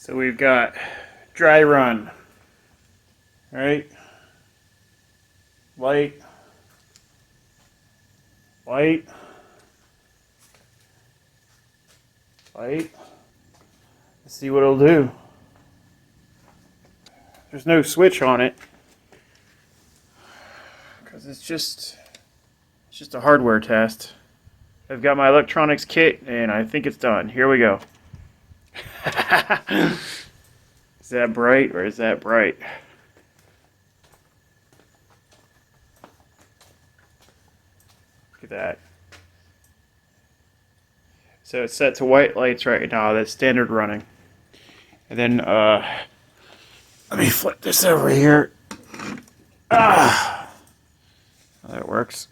So we've got dry run, right? Light, light, light. Let's see what it'll do. There's no switch on it because it's just a hardware test. I've got my electronics kit and I think it's done. Here we go. Is that bright or is that bright? Look at that. So it's set to white lights right now. That's standard running. And then let me flip this over here. That works.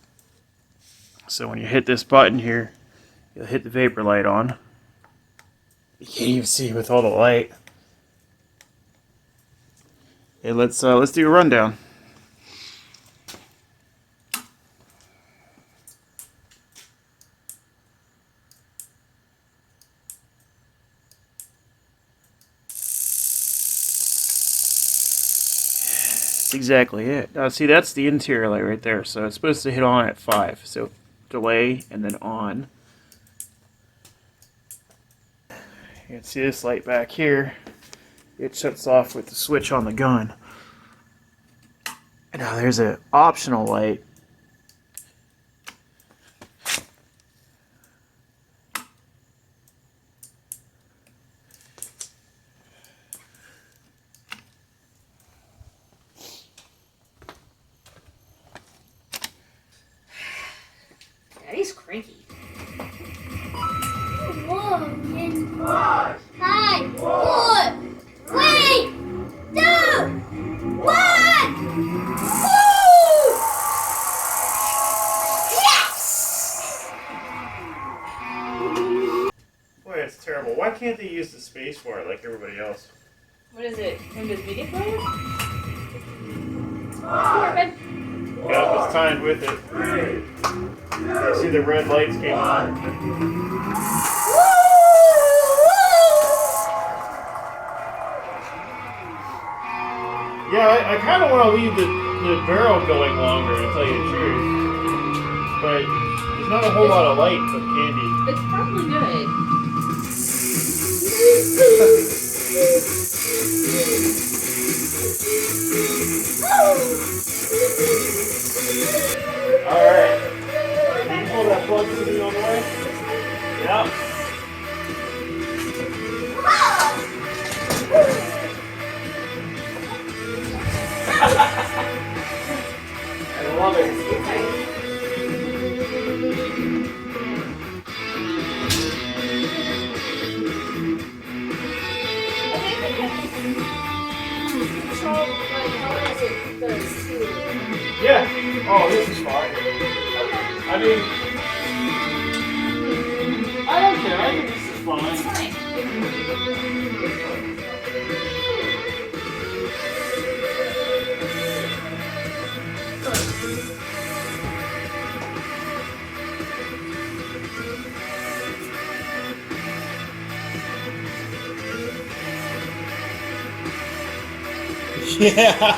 So when you hit this button here, you'll hit the vapor light on. You can't even see with all the light. Okay, let's do a rundown. That's exactly it. Now see, that's the interior light right there. So it's supposed to hit on at 5. So delay and then on. You can see this light back here. It shuts off with the switch on the gun. And now there's an optional light. Daddy's cranky. Whoa, and hi, 4, 3, 2, 1. Woo! Yes! Boy, it's terrible. Why can't they use the space for it like everybody else? What is it? Windows Media Player? Corbin. Yep, it's timed with it. You see the red lights came on. Yeah, I kind of want to leave the barrel going longer, to tell you the truth. But there's not a whole lot of light from candy. It's probably good. Alright. Can you pull that plug to me on the way? Yep. I love it. Yeah. Oh, this is fine. I mean, I don't care. I think this is fine. Yeah.